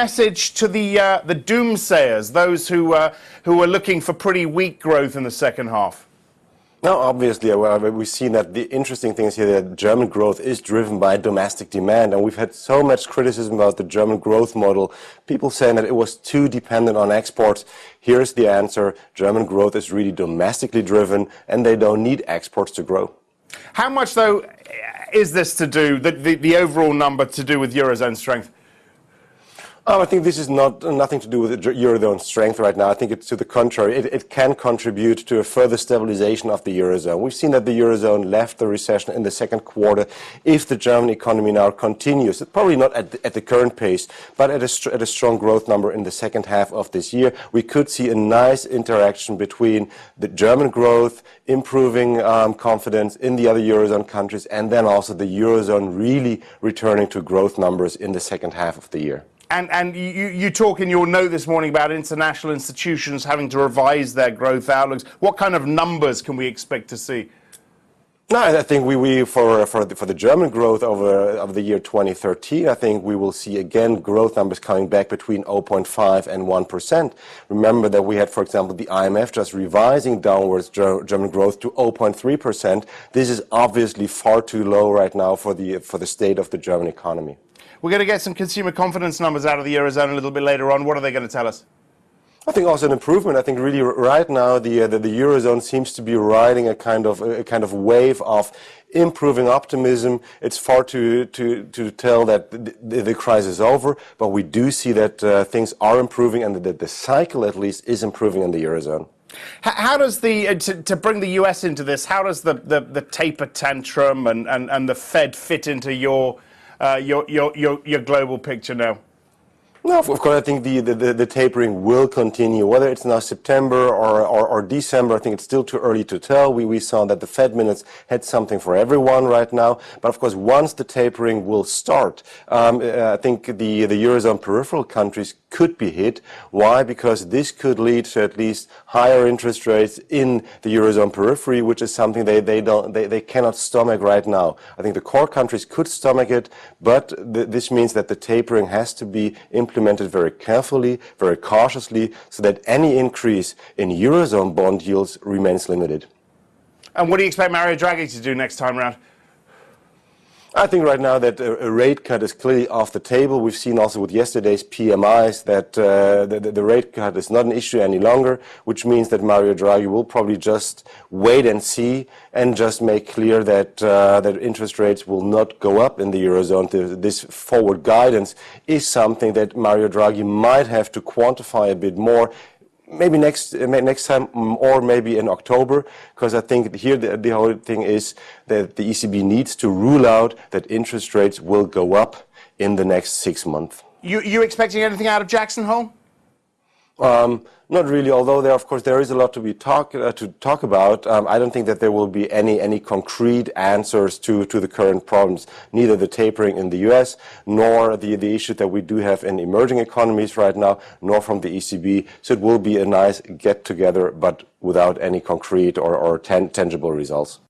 message to the doomsayers, those who are looking for pretty weak growth in the second half? No, obviously, we've seen that the interesting thing is here that German growth is driven by domestic demand, and we've had so much criticism about the German growth model, people saying that it was too dependent on exports. Here's the answer: German growth is really domestically driven, and they don't need exports to grow. How much, though, is this to do, the overall number to do with Eurozone strength? I think this is nothing to do with the Eurozone strength right now. I think it's to the contrary. It can contribute to a further stabilization of the Eurozone. We've seen that the Eurozone left the recession in the second quarter. If the German economy now continues, probably not at the current pace, but at a strong growth number in the second half of this year, we could see a nice interaction between the German growth, improving confidence in the other Eurozone countries, and then also the Eurozone really returning to growth numbers in the second half of the year. And you talk in your note this morning about international institutions having to revise their growth outlooks. What kind of numbers can we expect to see? No, I think for the German growth of the year 2013, I think we will see again growth numbers coming back between 0.5 and 1%. Remember that we had, for example, the IMF just revising downwards German growth to 0.3%. This is obviously far too low right now for the state of the German economy. We're going to get some consumer confidence numbers out of the Eurozone a little bit later on. What are they going to tell us? I think also an improvement. I think really right now the Eurozone seems to be riding a kind of wave of improving optimism. It's far to tell that the crisis is over, but we do see that things are improving and that the cycle at least is improving in the Eurozone. How does to bring the US into this, how does the taper tantrum and the Fed fit into your global picture now? No, of course, I think the tapering will continue. Whether it's now September or December, I think it's still too early to tell. We saw that the Fed minutes had something for everyone right now. But of course, once the tapering will start, I think the Eurozone peripheral countries could be hit. Why? Because this could lead to at least higher interest rates in the Eurozone periphery, which is something they cannot stomach right now. I think the core countries could stomach it, but this means that the tapering has to be implemented very carefully, very cautiously, so that any increase in Eurozone bond yields remains limited. And what do you expect Mario Draghi to do next time around? I think right now that a rate cut is clearly off the table. We've seen also with yesterday's PMIs that the rate cut is not an issue any longer, which means that Mario Draghi will probably just wait and see and just make clear that that interest rates will not go up in the Eurozone. This forward guidance is something that Mario Draghi might have to quantify a bit more. Maybe next time, or maybe in October, because I think here the whole thing is that the ECB needs to rule out that interest rates will go up in the next 6 months. You expecting anything out of Jackson Hole? Not really, although of course there is a lot to talk about. I don't think that there will be any concrete answers to the current problems, neither the tapering in the US, nor the issue that we do have in emerging economies right now, nor from the ECB. So it will be a nice get-together, but without any concrete or tangible results.